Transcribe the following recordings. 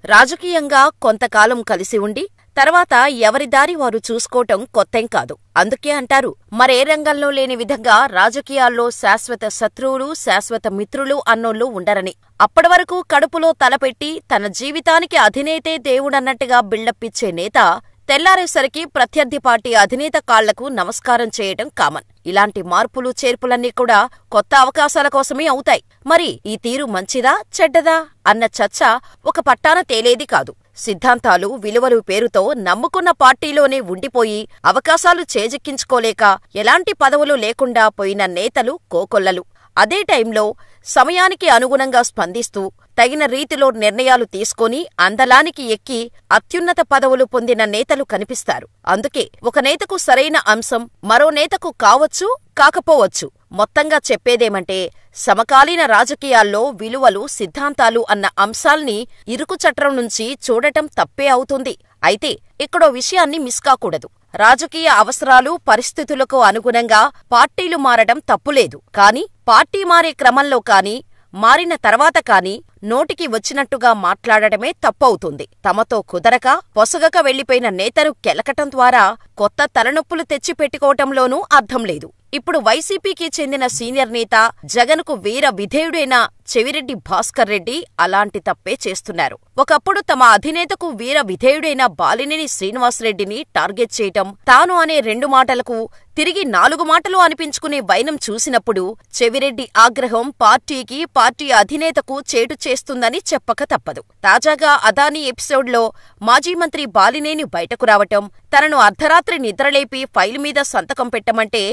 రాజకీయంగా కొంతకాలం కలిసి ఉండి తర్వాత ఎవరి దారి వారు చూసుకోవటం కొత్తేం కాదు. అందుకే అంటారు, మరే రంగంలో లేని విధంగా రాజకీయాల్లో శాశ్వత శత్రువులు, శాశ్వత మిత్రులు అన్నోళ్ళు ఉండరని. అప్పటివరకు కడుపులో తలపెట్టి తన జీవితానికి అధినేతే దేవుడన్నట్టుగా బిల్డప్ ఇచ్చే నేత తెల్లారేసరికి ప్రత్యర్థి పార్టీ అధినేత కాళ్లకు నమస్కారం చేయటం కామన్. ఇలాంటి మార్పులు చేర్పులన్నీ కూడా కొత్త అవకాశాల కోసమే అవుతాయి. మరి ఈ తీరు మంచిదా చెడ్డదా అన్న చర్చ ఒక పట్టాన తేలేది కాదు. సిద్ధాంతాలు, విలువలు పేరుతో నమ్ముకున్న పార్టీలోనే ఉండిపోయి అవకాశాలు చేజిక్కించుకోలేక ఎలాంటి పదవులు లేకుండా పోయిన నేతలు కోకొల్లలు. అదే టైంలో సమయానికి అనుగుణంగా స్పందిస్తూ తగిన రీతిలో నిర్ణయాలు తీసుకొని అందలానికి ఎక్కి అత్యున్నత పదవులు పొందిన నేతలు కనిపిస్తారు. అందుకే ఒక నేతకు సరైన అంశం మరో నేతకు కావచ్చు, కాకపోవచ్చు. మొత్తంగా చెప్పేదేమంటే సమకాలీన రాజకీయాల్లో విలువలు, సిద్ధాంతాలు అన్న అంశాల్ని ఇరుకుచట్రం నుంచి చూడటం తప్పే అవుతుంది. అయితే ఇక్కడో విషయాన్ని మిస్ కాకూడదు. రాజకీయ అవసరాలు, పరిస్థితులకు అనుగుణంగా పార్టీలు మారడం తప్పులేదు. కాని పార్టీ మారే క్రమంలో కాని మారిన తర్వాత కాని నోటికి వచ్చినట్టుగా మాట్లాడటమే తప్పవుతుంది. తమతో కుదరక పొసగక వెళ్లిపోయిన నేతను కెలకటం ద్వారా కొత్త తలనొప్పులు తెచ్చిపెట్టుకోవటంలోనూ అర్థం లేదు. ఇప్పుడు వైసీపీకి చెందిన సీనియర్ నేత, జగన్కు వీర విధేయుడైన చెవిరెడ్డి భాస్కర్ రెడ్డి అలాంటి తప్పే చేస్తున్నారు. ఒకప్పుడు తమ అధినేతకు వీర విధేయుడైన బాలినేని శ్రీనివాసరెడ్డిని టార్గెట్ చేయటం, తాను అనే 2 మాటలకు తిరిగి 4 మాటలు అనిపించుకునే వైనం చూసినప్పుడు చెవిరెడ్డి ఆగ్రహం పార్టీకి, పార్టీ అధినేతకు చేటు చేస్తుందని చెప్పక తప్పదు. తాజాగా అదానీ ఎపిసోడ్లో మాజీ మంత్రి బాలినేని బయటకు రావటం, తనను అర్ధరాత్రి నిద్రలేపి ఫైలు మీద సంతకం పెట్టమంటే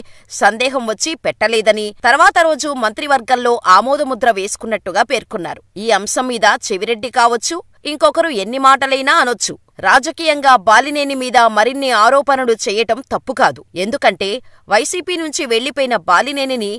సందేహం వచ్చి పెట్టలేదని, తర్వాత రోజు మంత్రివర్గంలో ఆమోదముద్ర వేసుకున్నట్టుగా పేర్కొన్నారు. ఈ అంశం మీద చెవిరెడ్డి కావచ్చు, ఇంకొకరు ఎన్ని మాటలైనా అనొచ్చు. రాజకీయంగా బాలినేని మీద మరిన్ని ఆరోపణలు చేయటం తప్పుకాదు. ఎందుకంటే వైసీపీ నుంచి వెళ్లిపోయిన బాలినేనిని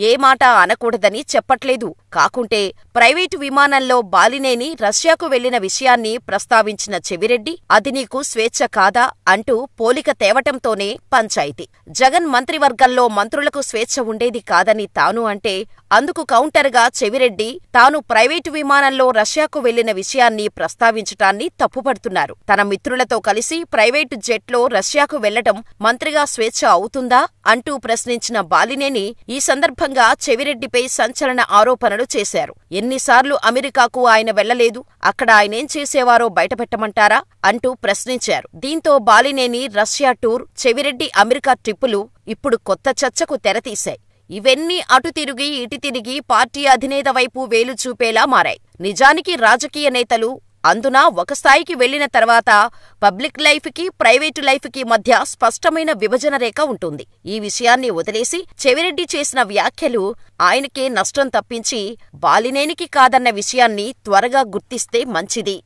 ఏ మాట అనకూడదని చెప్పట్లేదు. కాకుంటే ప్రైవేటు విమానంలో బాలినేని రష్యాకు వెళ్లిన విషయాన్ని ప్రస్తావించిన చెవిరెడ్డి, అది నీకు స్వేచ్ఛ కాదా అంటూ పోలిక తేవటంతోనే పంచాయితీ. జగన్ మంత్రివర్గంలో మంత్రులకు స్వేచ్ఛ ఉండేది కాదని తాను అంటే, అందుకు కౌంటర్గా చెవిరెడ్డి తాను ప్రైవేటు విమానంలో రష్యాకు వెళ్లిన విషయాన్ని ప్రస్తావించటాన్ని తప్పుపడుతున్నారు. తన మిత్రులతో కలిసి ప్రైవేటు జెట్లో రష్యాకు వెళ్లటం మంత్రిగా స్వేచ్ఛ అవుతుందా అంటూ ప్రశ్నించిన బాలినేని ఈ సందర్భంగా చెవిరెడ్డిపై సంచలన ఆరోపణలు చేశారు. ఎన్నిసార్లు అమెరికాకు ఆయన వెళ్లలేదు, అక్కడ ఆయనేం చేసేవారో బయటపెట్టమంటారా అంటూ ప్రశ్నించారు. దీంతో Balineni Russia tour, Chevireddy America ట్రిప్పులు ఇప్పుడు కొత్త చర్చకు తెరతీశాయి. ఇవన్నీ అటు తిరిగి ఇటు తిరిగి పార్టీ అధినేత వైపు వేలు చూపేలా మారాయి. నిజానికి రాజకీయ నేతలు, అందున ఒక స్థాయికి వెళ్లిన తర్వాత పబ్లిక్ లైఫ్కి, ప్రైవేటు లైఫ్కి మధ్య స్పష్టమైన విభజన రేఖ ఉంటుంది. ఈ విషయాన్ని వదిలేసి చెవిరెడ్డి చేసిన వ్యాఖ్యలు ఆయనకే నష్టం తప్పించి బాలినేనికి కాదన్న విషయాన్ని త్వరగా గుర్తిస్తే మంచిది.